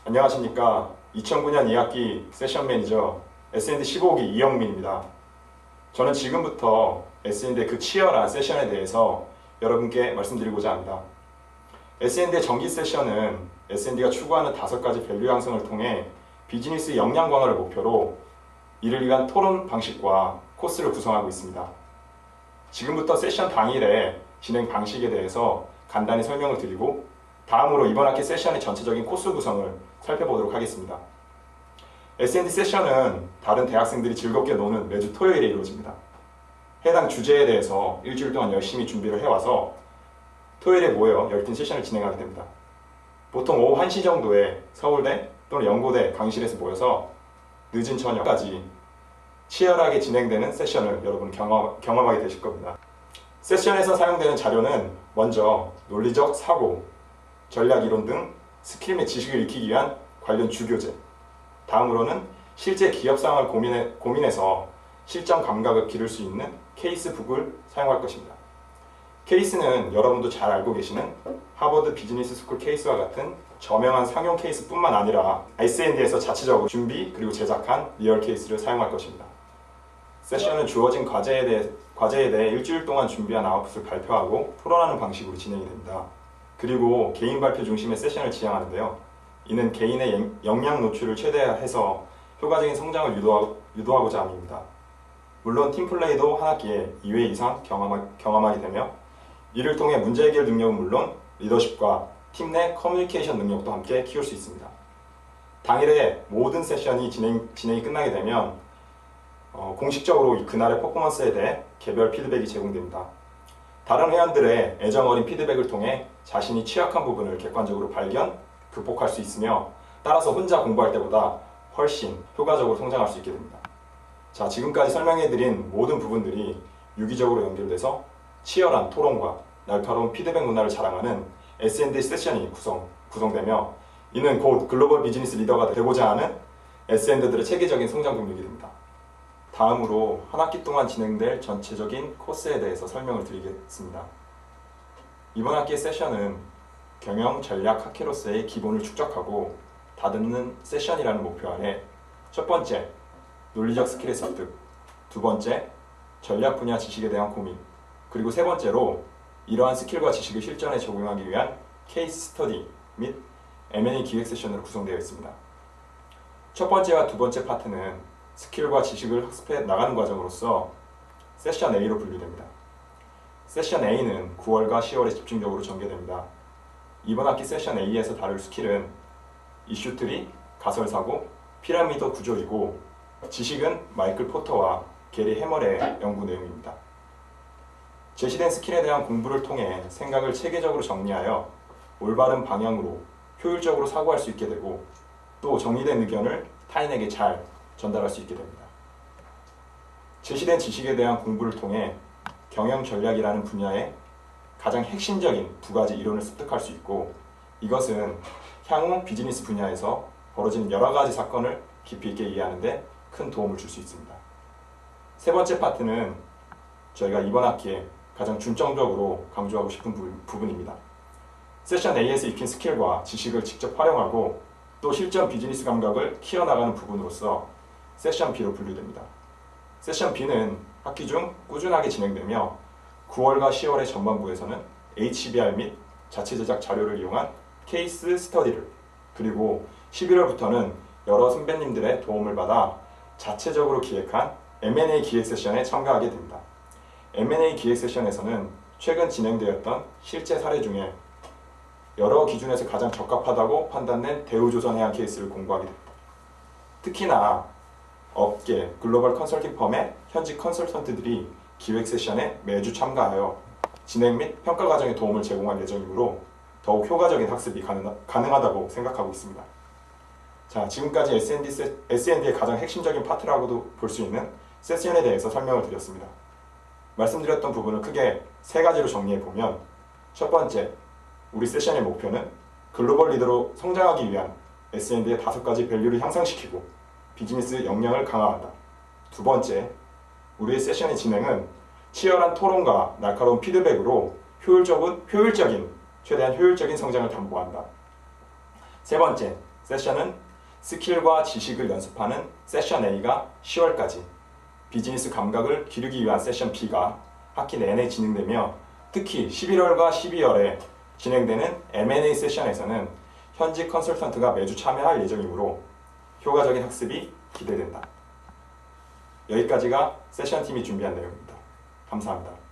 안녕하십니까. 2009년 2학기 세션 매니저 S&D 15기 이영민입니다. 저는 지금부터 S&D의 그 치열한 세션에 대해서 여러분께 말씀드리고자 합니다. S&D의 정기 세션은 S&D가 추구하는 5가지 밸류 양성을 통해 비즈니스 역량 강화를 목표로 이를 위한 토론 방식과 코스를 구성하고 있습니다. 지금부터 세션 당일의 진행 방식에 대해서 간단히 설명을 드리고 다음으로 이번 학기 세션의 전체적인 코스 구성을 살펴보도록 하겠습니다. S&D 세션은 다른 대학생들이 즐겁게 노는 매주 토요일에 이루어집니다. 해당 주제에 대해서 일주일 동안 열심히 준비를 해와서 토요일에 모여 열띤 세션을 진행하게 됩니다. 보통 오후 1시 정도에 서울대 또는 연고대 강의실에서 모여서 늦은 저녁까지 치열하게 진행되는 세션을 여러분 경험하게 되실 겁니다. 세션에서 사용되는 자료는 먼저 논리적 사고, 전략 이론 등 스킬 및 지식을 익히기 위한 관련 주교재, 다음으로는 실제 기업 상황을 고민해서 실전 감각을 기를 수 있는 케이스북을 사용할 것입니다. 케이스는 여러분도 잘 알고 계시는 하버드 비즈니스 스쿨 케이스와 같은 저명한 상용 케이스뿐만 아니라 S&D에서 자체적으로 준비 그리고 제작한 리얼 케이스를 사용할 것입니다. 세션은 주어진 과제에 대해 일주일 동안 준비한 아웃풋을 발표하고 토론하는 방식으로 진행이 됩니다. 그리고 개인 발표 중심의 세션을 지향하는데요. 이는 개인의 역량 노출을 최대화해서 효과적인 성장을 유도하고자 합니다. 물론 팀플레이도 한 학기에 2회 이상 경험하게 되며 이를 통해 문제 해결 능력은 물론 리더십과 팀 내 커뮤니케이션 능력도 함께 키울 수 있습니다. 당일에 모든 세션이 진행이 끝나게 되면 공식적으로 그날의 퍼포먼스에 대해 개별 피드백이 제공됩니다. 다른 회원들의 애정어린 피드백을 통해 자신이 취약한 부분을 객관적으로 발견, 극복할 수 있으며 따라서 혼자 공부할 때보다 훨씬 효과적으로 성장할 수 있게 됩니다. 자, 지금까지 설명해드린 모든 부분들이 유기적으로 연결돼서 치열한 토론과 날카로운 피드백 문화를 자랑하는 S&D 세션이 구성되며 이는 곧 글로벌 비즈니스 리더가 되고자 하는 S&D들의 체계적인 성장 동력이 됩니다. 다음으로 한 학기 동안 진행될 전체적인 코스에 대해서 설명을 드리겠습니다. 이번 학기의 세션은 경영 전략 학회로서의 기본을 축적하고 다듬는 세션이라는 목표 아래 첫 번째, 논리적 스킬의 습득, 두 번째, 전략 분야 지식에 대한 고민, 그리고 세 번째로 이러한 스킬과 지식을 실전에 적용하기 위한 케이스 스터디 및 M&A 기획 세션으로 구성되어 있습니다. 첫 번째와 두 번째 파트는 스킬과 지식을 학습해 나가는 과정으로서 세션 A로 분류됩니다. 세션 A는 9월과 10월에 집중적으로 전개됩니다. 이번 학기 세션 A에서 다룰 스킬은 이슈트리, 가설사고, 피라미드 구조이고 지식은 마이클 포터와 게리 해멀의 연구 내용입니다. 제시된 스킬에 대한 공부를 통해 생각을 체계적으로 정리하여 올바른 방향으로 효율적으로 사고할 수 있게 되고 또 정리된 의견을 타인에게 잘 전달할 수 있게 됩니다. 제시된 지식에 대한 공부를 통해 경영 전략이라는 분야의 가장 핵심적인 두 가지 이론을 습득할 수 있고 이것은 향후 비즈니스 분야에서 벌어지는 여러 가지 사건을 깊이 있게 이해하는 데 큰 도움을 줄 수 있습니다. 세 번째 파트는 저희가 이번 학기에 가장 중점적으로 강조하고 싶은 부분입니다. 세션 A에서 익힌 스킬과 지식을 직접 활용하고 또 실전 비즈니스 감각을 키워나가는 부분으로서 세션 B로 분류됩니다. 세션 B는 학기 중 꾸준하게 진행되며 9월과 10월의 전반부에서는 HBR 및 자체 제작 자료를 이용한 케이스 스터디를 그리고 11월부터는 여러 선배님들의 도움을 받아 자체적으로 기획한 M&A 기획 세션에 참가하게 됩니다. M&A 기획 세션에서는 최근 진행되었던 실제 사례 중에 여러 기준에서 가장 적합하다고 판단된 대우조선해양 케이스를 공부하게 됩니다. 특히나 업계, 글로벌 컨설팅 펌의 현직 컨설턴트들이 기획 세션에 매주 참가하여 진행 및 평가 과정에 도움을 제공할 예정이므로 더욱 효과적인 학습이 가능하다고 생각하고 있습니다. 자, 지금까지 S&D의 가장 핵심적인 파트라고도 볼 수 있는 세션에 대해서 설명을 드렸습니다. 말씀드렸던 부분을 크게 세 가지로 정리해보면 첫 번째, 우리 세션의 목표는 글로벌 리더로 성장하기 위한 S&D의 5가지 밸류를 향상시키고 비즈니스 역량을 강화한다. 두 번째, 우리의 세션의 진행은 치열한 토론과 날카로운 피드백으로 최대한 효율적인 성장을 담보한다. 세 번째, 세션은 스킬과 지식을 연습하는 세션 A가 10월까지, 비즈니스 감각을 기르기 위한 세션 B가 학기 내내 진행되며 특히 11월과 12월에 진행되는 M&A 세션에서는 현직 컨설턴트가 매주 참여할 예정이므로 효과적인 학습이 기대된다. 여기까지가 세션팀이 준비한 내용입니다. 감사합니다.